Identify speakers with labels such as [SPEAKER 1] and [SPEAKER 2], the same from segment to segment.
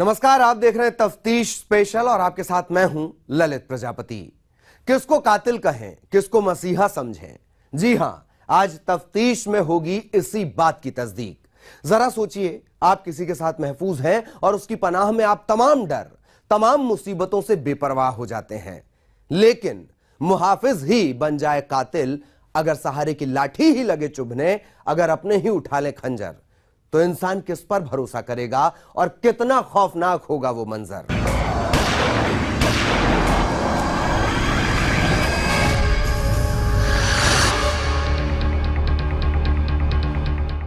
[SPEAKER 1] नमस्कार, आप देख रहे हैं तफ्तीश स्पेशल और आपके साथ मैं हूं ललित प्रजापति। किसको कातिल कहें, किसको मसीहा समझें? जी हां, आज तफ्तीश में होगी इसी बात की तस्दीक। जरा सोचिए, आप किसी के साथ महफूज हैं और उसकी पनाह में आप तमाम डर, तमाम मुसीबतों से बेपरवाह हो जाते हैं, लेकिन मुहाफिज ही बन जाए कातिल। अगर सहारे की लाठी ही लगे चुभने, अगर अपने ही उठा ले खंजर, तो इंसान किस पर भरोसा करेगा और कितना खौफनाक होगा वो मंजर।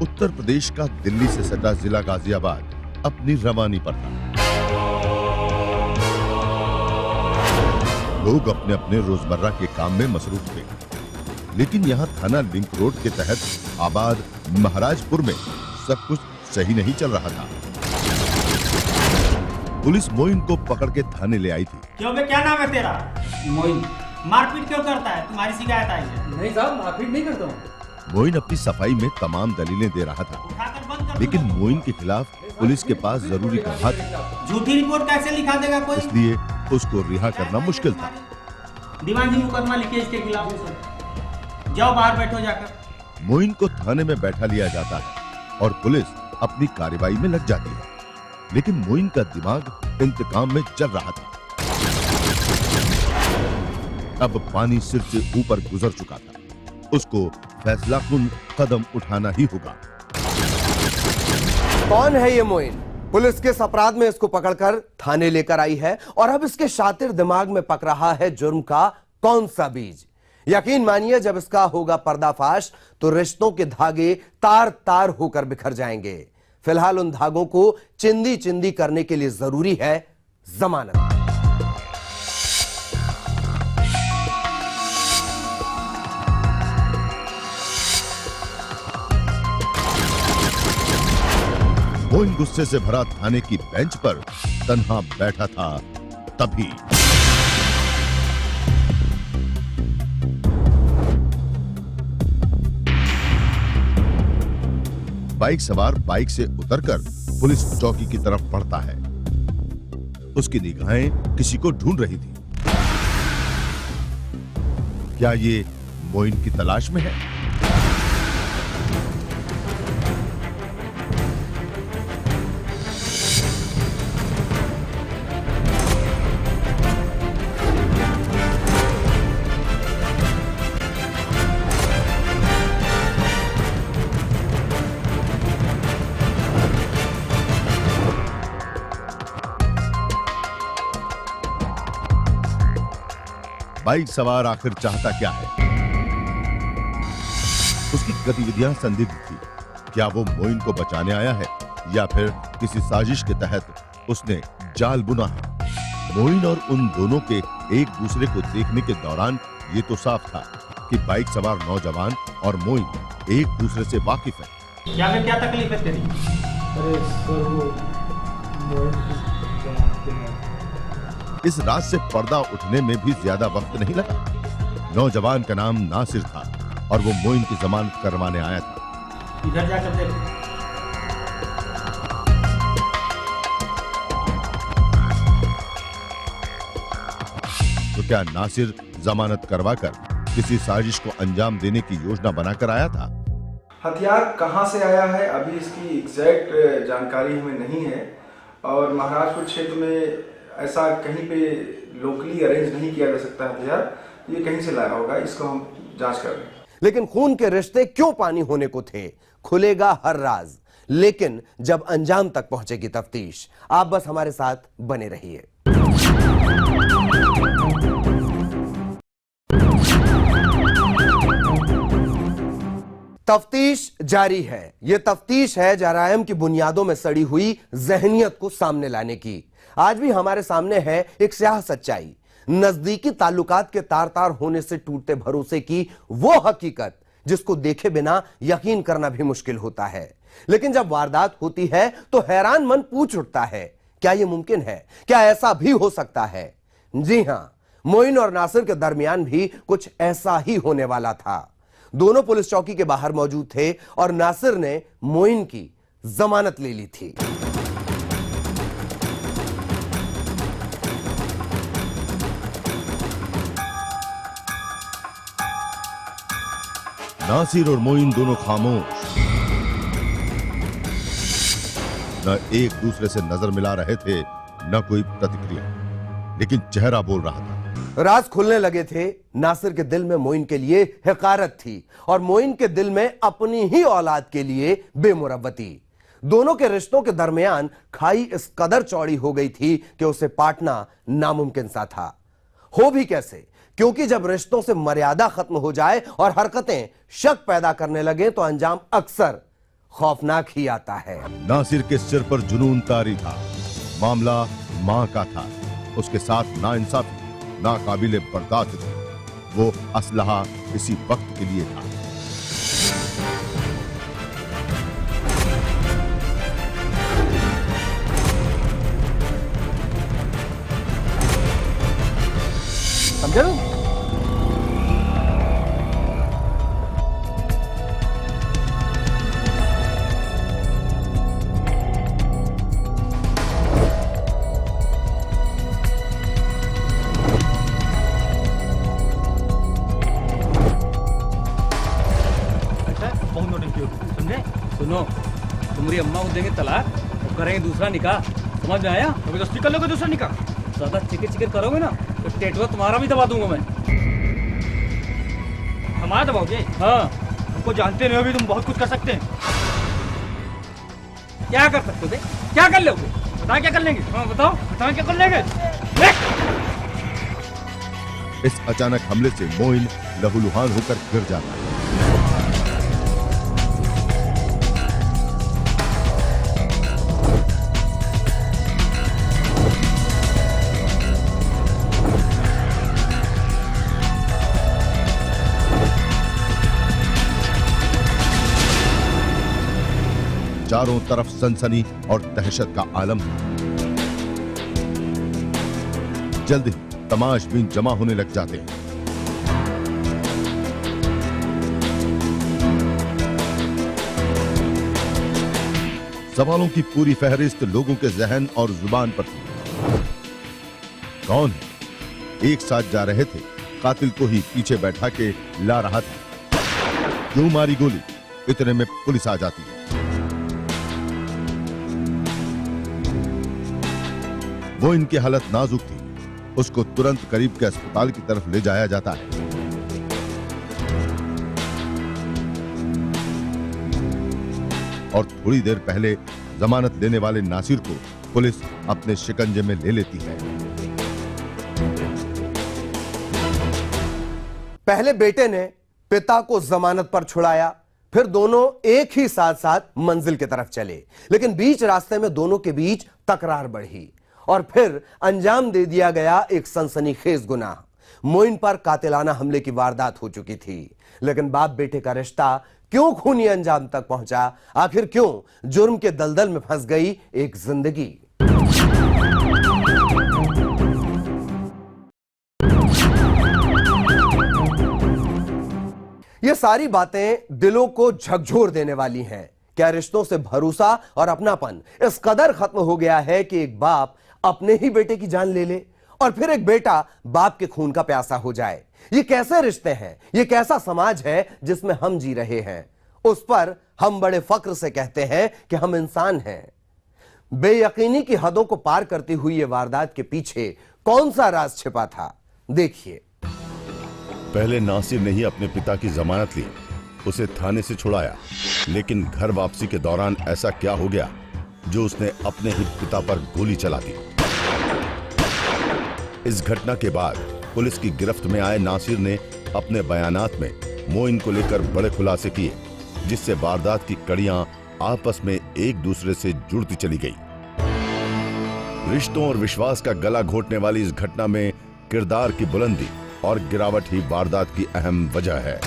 [SPEAKER 2] उत्तर प्रदेश का दिल्ली से सटा जिला गाजियाबाद अपनी रवानी पर था। लोग अपने अपने रोजमर्रा के काम में मसरूफ थे, लेकिन यहाँ थाना लिंक रोड के तहत आबाद महाराजपुर में सब कुछ सही नहीं चल रहा था। पुलिस मोइन को पकड़ के थाने ले आई थी।
[SPEAKER 3] क्यों बे, क्या नाम है तेरा?
[SPEAKER 4] मोइन।
[SPEAKER 3] मारपीट क्यों करता है? तुम्हारी शिकायत आई है।
[SPEAKER 4] नहीं साहब, मारपीट नहीं करता हूँ।
[SPEAKER 2] मोइन अपनी सफाई में तमाम दलीलें दे रहा था,
[SPEAKER 3] उठाकर बंद कर
[SPEAKER 2] लेकिन मोइन के खिलाफ पुलिस के पास जरूरी गवाह थे।
[SPEAKER 3] झूठी रिपोर्ट कैसे लिखा देगा कोई?
[SPEAKER 2] इसलिए उसको रिहा करना मुश्किल था।
[SPEAKER 3] दीवान जी मुकदमा लिखे इसके खिलाफ। जाओ बाहर बैठो जाकर।
[SPEAKER 2] मोइन को थाने में बैठा लिया जाता है और पुलिस अपनी कार्रवाई में लग जाती है, लेकिन मोइन का दिमाग इंतकाम में चल रहा था। अब पानी सिर से ऊपर गुजर चुका था, उसको फैसलाकुन कदम उठाना ही होगा।
[SPEAKER 1] कौन है ये मोइन? पुलिस किस अपराध में इसको पकड़कर थाने लेकर आई है और अब इसके शातिर दिमाग में पक रहा है जुर्म का कौन सा बीज? यकीन मानिए, जब इसका होगा पर्दाफाश तो रिश्तों के धागे तार तार होकर बिखर जाएंगे। फिलहाल उन धागों को चिंदी चिंदी करने के लिए जरूरी है जमानत।
[SPEAKER 2] मोइन गुस्से से भरा थाने की बेंच पर तन्हा बैठा था। तभी बाइक सवार बाइक से उतरकर पुलिस चौकी की तरफ बढ़ता है। उसकी निगाहें किसी को ढूंढ रही थी। क्या ये मोइन की तलाश में है? बाइक सवार आखिर चाहता क्या है? उसकी गतिविधियां संदिग्ध थी। क्या वो मोइन को बचाने आया है या फिर किसी साजिश के तहत उसने जाल बुना है? मोइन और उन दोनों के एक दूसरे को देखने के दौरान ये तो साफ था कि बाइक सवार नौजवान और मोइन एक दूसरे से वाकिफ है।
[SPEAKER 3] क्या तकलीफ है तेरी?
[SPEAKER 4] अरे सर, वो मोइन
[SPEAKER 2] इस रात से पर्दा उठने में भी ज्यादा वक्त नहीं लगा। नौजवान का नाम नासिर था और वो मोइन की जमानत करवाने आया था।
[SPEAKER 3] इधर जाकर देख।
[SPEAKER 2] तो क्या नासिर जमानत करवाकर किसी साजिश को अंजाम देने की योजना बनाकर आया था?
[SPEAKER 5] हथियार कहां से आया है अभी इसकी एग्जैक्ट जानकारी हमें नहीं है और महाराजपुर क्षेत्र में ऐसा कहीं पे लोकली अरेंज नहीं किया जा सकता हथियार। ये कहीं से लाया होगा, इसको हम जांच कर रहे हैं।
[SPEAKER 1] लेकिन खून के रिश्ते क्यों पानी होने को थे, खुलेगा हर राज। लेकिन जब अंजाम तक पहुंचेगी तफ्तीश, आप बस हमारे साथ बने रहिए। तफ्तीश जारी है। यह तफ्तीश है जराइम की बुनियादों में सड़ी हुई जहनियत को सामने लाने की। आज भी हमारे सामने है एक स्याह सच्चाई, नजदीकी ताल्लुकात के तार तार होने से टूटते भरोसे की वो हकीकत जिसको देखे बिना यकीन करना भी मुश्किल होता है। लेकिन जब वारदात होती है तो हैरान मन पूछ उठता है, क्या यह मुमकिन है? क्या ऐसा भी हो सकता है? जी हां, मोइन और नासिर के दरमियान भी कुछ ऐसा ही होने वाला था। दोनों पुलिस चौकी के बाहर मौजूद थे और नासिर ने मोइन की जमानत ले ली थी।
[SPEAKER 2] नासिर और मोइन दोनों खामोश, न एक दूसरे से नजर मिला रहे थे, न कोई प्रतिक्रिया, लेकिन चेहरा बोल रहा था।
[SPEAKER 1] राज खुलने लगे थे। नासिर के दिल में मोइन के लिए हकारत थी और मोइन के दिल में अपनी ही औलाद के लिए बेमुरव्वती। दोनों के रिश्तों के दरमियान खाई इस कदर चौड़ी हो गई थी कि उसे पाटना नामुमकिन सा था। हो भी कैसे, क्योंकि जब रिश्तों से मर्यादा खत्म हो जाए और हरकतें शक पैदा करने लगे तो अंजाम अक्सर खौफनाक ही आता है।
[SPEAKER 2] नासिर के सिर पर जुनून तारी था। मामला मां का था। उसके साथ नाइंसाफी, नाकाबिले बर्दाश्त थी। वो असलहा इसी वक्त के लिए था।
[SPEAKER 1] समझे?
[SPEAKER 4] बहुत नौटंकी होती, समझे? सुनो, तुम्हारी अम्मा को देंगे तलाक और करेंगे दूसरा निकाह। समझ में आया? जबरदस्ती कर लोगे दूसरा निकाह। ज्यादा चिकर चिकर करोगे ना तो टेटवा तुम्हारा भी दबा दूंगा मैं। हमारा दबाओगे? हाँ। हमको जानते नहीं हो भी तुम बहुत कुछ कर सकते हैं। क्या कर सकते हो बे? क्या कर लोगे? बताओ क्या कर लेंगे? हाँ बताओ, बताओ क्या कर लेंगे?
[SPEAKER 2] इस अचानक हमले से मोइन लहूलुहान होकर गिर जाता है। चारों तरफ सनसनी और दहशत का आलम था। जल्द ही तमाशबीन जमा होने लग जाते हैं। सवालों की पूरी फहरिस्त लोगों के जहन और जुबान पर थी। कौन है? एक साथ जा रहे थे, कातिल को ही पीछे बैठा के ला रहा था। क्यों मारी गोली? इतने में पुलिस आ जाती है। वो इनकी हालत नाजुक थी। उसको तुरंत करीब के अस्पताल की तरफ ले जाया जाता है। और थोड़ी देर पहले जमानत लेने वाले नासिर को पुलिस अपने शिकंजे में ले लेती है।
[SPEAKER 1] पहले बेटे ने पिता को जमानत पर छुड़ाया, फिर दोनों एक ही साथ साथ मंजिल की तरफ चले, लेकिन बीच रास्ते में दोनों के बीच तकरार बढ़ी और फिर अंजाम दे दिया गया एक सनसनीखेज गुनाह। मोइन पर कातिलाना हमले की वारदात हो चुकी थी, लेकिन बाप बेटे का रिश्ता क्यों खूनी अंजाम तक पहुंचा? आखिर क्यों जुर्म के दलदल में फंस गई एक जिंदगी? ये सारी बातें दिलों को झकझोर देने वाली हैं। क्या रिश्तों से भरोसा और अपनापन इस कदर खत्म हो गया है कि एक बाप अपने ही बेटे की जान ले ले और फिर एक बेटा बाप के खून का प्यासा हो जाए? ये कैसे रिश्ते हैं? ये कैसा समाज है जिसमें हम जी रहे हैं? उस पर हम बड़े फक्र से कहते हैं कि हम इंसान हैं। बेयकीनी की हदों को पार करती हुई ये वारदात के पीछे कौन सा राज छिपा था, देखिए।
[SPEAKER 2] पहले नासिर ने ही अपने पिता की जमानत ली, उसे थाने से छुड़ाया, लेकिन घर वापसी के दौरान ऐसा क्या हो गया जो उसने अपने ही पिता पर गोली चला दी। इस घटना के बाद पुलिस की गिरफ्त में आए नासिर ने अपने बयानात में मोइन को लेकर बड़े खुलासे किए, जिससे वारदात की कड़ियां आपस में एक दूसरे से जुड़ती चली गई। रिश्तों और विश्वास का गला घोटने वाली इस घटना में किरदार की बुलंदी और गिरावट ही वारदात की अहम वजह है।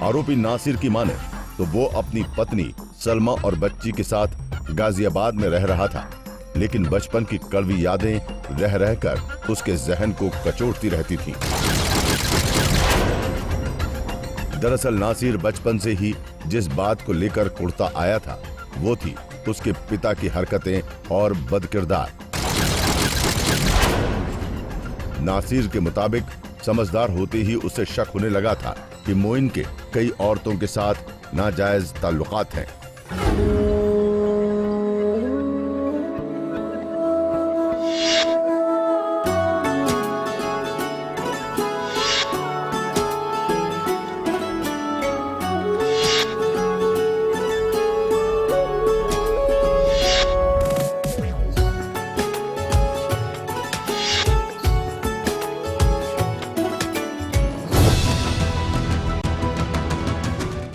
[SPEAKER 2] आरोपी नासिर की माने तो वो अपनी पत्नी सलमा और बच्ची के साथ गाजियाबाद में रह रहा था, लेकिन बचपन की कड़वी यादें रह रहकर उसके जहन को कचोटती रहती थीं। दरअसल नासिर बचपन से ही जिस बात को लेकर कुढ़ता आया था वो थी उसके पिता की हरकतें और बदकिरदार। नासिर के मुताबिक समझदार होते ही उसे शक होने लगा था कि मोइन के कई औरतों के साथ नाजायज ताल्लुकात हैं।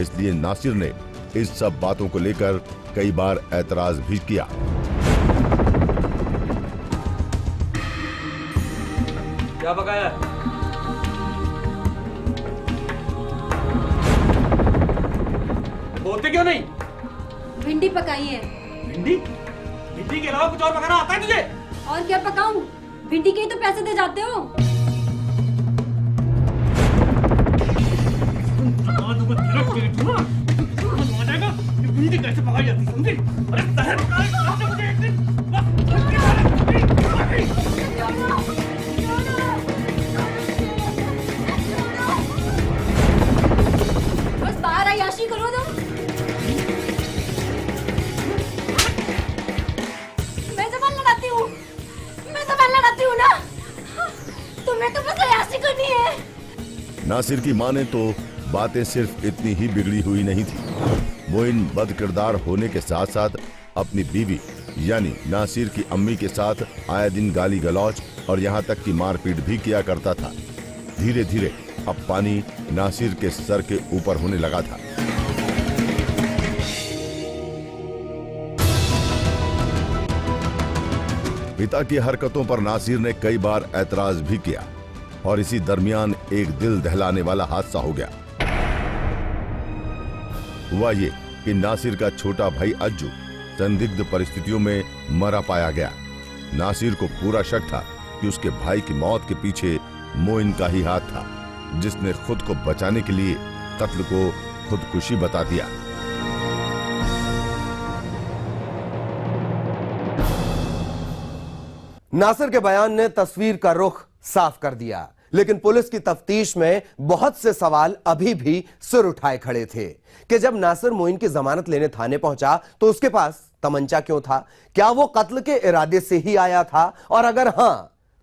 [SPEAKER 2] इसलिए नासिर ने इस सब बातों को लेकर कई बार ऐतराज भी किया।
[SPEAKER 4] क्या पकाया है? बोलते क्यों नहीं?
[SPEAKER 6] भिंडी पकाई है।
[SPEAKER 4] भिंडी? भिंडी के अलावा कुछ और पकाना आता है तुझे?
[SPEAKER 6] और क्या पकाऊं? भिंडी के ही तो पैसे दे जाते हो।
[SPEAKER 4] भिंडी कैसे पकाई जाती समझे? अरे तहर मुझे एक दिन
[SPEAKER 6] बस बाहर अय्याशी करो तुम। मैं ज़बान लड़ाती हूँ ना। तुम्हें तो बस अय्याशी करनी है।
[SPEAKER 2] नासिर की मां ने तो बातें सिर्फ इतनी ही बिगड़ी हुई नहीं थी। मोइन बदकिरदार होने के साथ साथ अपनी बीवी यानी नासिर की अम्मी के साथ आए दिन गाली गलौज और यहाँ तक कि मारपीट भी किया करता था। धीरे धीरे अब पानी नासिर के सर के ऊपर होने लगा था। पिता की हरकतों पर नासिर ने कई बार ऐतराज भी किया और इसी दरमियान एक दिल दहलाने वाला हादसा हो गया। हुआ ये कि नासिर का छोटा भाई अज्जू संदिग्ध परिस्थितियों में मरा पाया गया। नासिर को पूरा शक था कि उसके भाई की मौत के पीछे मोइन का ही हाथ था, जिसने खुद को बचाने के लिए कत्ल को खुदकुशी बता दिया।
[SPEAKER 1] नासिर के बयान ने तस्वीर का रुख साफ कर दिया, लेकिन पुलिस की तफ्तीश में बहुत से सवाल अभी भी सिर उठाए खड़े थे कि जब नासिर मोइन की जमानत लेने थाने पहुंचा तो उसके पास तमंचा क्यों था? क्या वो कत्ल के इरादे से ही आया था? और अगर हां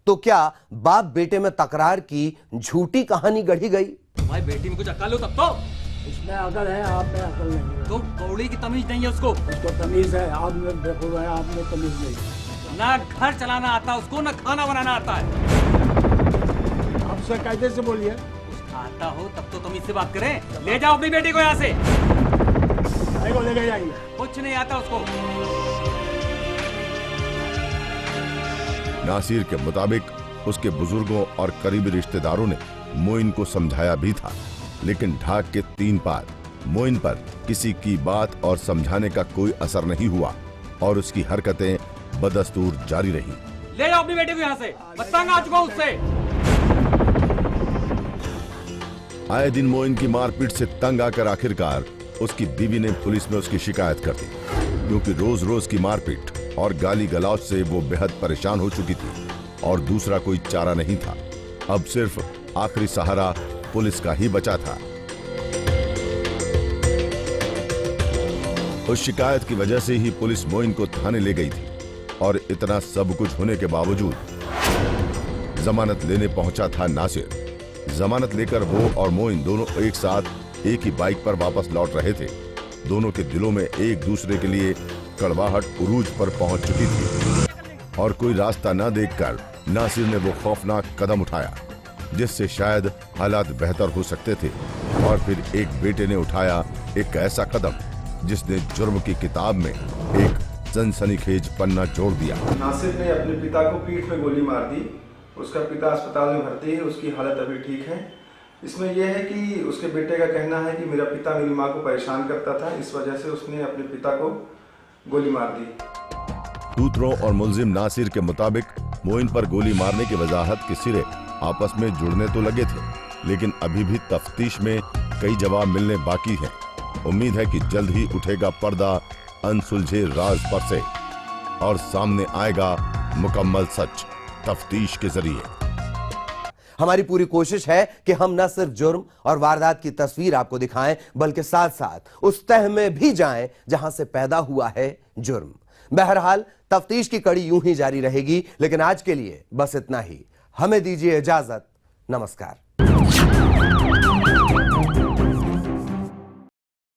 [SPEAKER 1] तो क्या बाप बेटे में तकरार की झूठी कहानी गढ़ी गई?
[SPEAKER 4] तुम्हारी बेटी में कुछ अकल हो तब तो।
[SPEAKER 7] इसमें अकल है, आप में अकल नहीं है।
[SPEAKER 4] तो कौड़ी की तमीज नहीं है उसको।
[SPEAKER 7] उसको तमीज है, आप में बेखूब है, आप में तमीज नहीं।
[SPEAKER 4] ना घर चलाना आता उसको, ना खाना बनाना आता है।
[SPEAKER 7] आपसे कायदे से बोलिए।
[SPEAKER 4] आता हो तब तो तमीज से बात करें। ले जाओ अपनी बेटी को यहाँ से।
[SPEAKER 7] को लेके जाइए।
[SPEAKER 4] कुछ नहीं आता उसको।
[SPEAKER 2] नासिर के मुताबिक उसके बुजुर्गों और करीबी रिश्तेदारों ने मोइन को समझाया भी था, लेकिन ढाक के 3 पार मोइन पर किसी की बात और समझाने का कोई असर नहीं हुआ और उसकी हरकतें बदस्तूर जारी रही।
[SPEAKER 4] ले जाओ अपनी बेटी को यहाँ से। मैं तंग आ चुका हूं उससे।
[SPEAKER 2] आए दिन मोइन की मारपीट से तंग आकर आखिरकार उसकी बीवी ने पुलिस में उसकी शिकायत कर दी, क्योंकि रोज रोज की मारपीट और गाली गलौज से वो बेहद परेशान हो चुकी थी और दूसरा कोई चारा नहीं था। अब सिर्फ आखिरी सहारा पुलिस का ही बचा था। उस शिकायत की वजह से ही पुलिस मोइन को थाने ले गई थी और इतना सब कुछ होने के बावजूद जमानत लेने पहुंचा था नासिर। जमानत लेकर वो और मोइन दोनों एक साथ एक ही बाइक पर वापस लौट रहे थे। दोनों के दिलों में एक दूसरे के लिए कड़वाहट उरूज पर पहुंच चुकी थी और कोई रास्ता न देखकर नासिर ने वो खौफनाक कदम उठाया जिससे शायद हालात बेहतर हो सकते थे। और फिर एक बेटे ने उठाया एक ऐसा कदम जिसने जुर्म की किताब में एक सनसनीखेज पन्ना जोड़ दिया।
[SPEAKER 5] नासिर ने अपने पिता को पीठ में गोली मार दी। उसका पिता अस्पताल में भर्ती है, उसकी हालत अभी ठीक है। इसमें यह है कि उसके बेटे का कहना है कि मेरा पिता मेरी मां को परेशान करता था, इस वजह से उसने अपने पिता को गोली मार दी।
[SPEAKER 2] सूत्रों और मुलजिम नासिर के मुताबिक मोइन पर गोली मारने की वजाहत के सिरे आपस में जुड़ने तो लगे थे, लेकिन अभी भी तफ्तीश में कई जवाब मिलने बाकी हैं। उम्मीद है कि जल्द ही उठेगा पर्दा अनसुलझे राज पर से और सामने आएगा मुकम्मल सच तफ्तीश के जरिए।
[SPEAKER 1] हमारी पूरी कोशिश है कि हम न सिर्फ जुर्म और वारदात की तस्वीर आपको दिखाएं, बल्कि साथ साथ उस तह में भी जाएं जहां से पैदा हुआ है जुर्म। बहरहाल तफ्तीश की कड़ी यूं ही जारी रहेगी, लेकिन आज के लिए बस इतना ही। हमें दीजिए इजाजत। नमस्कार।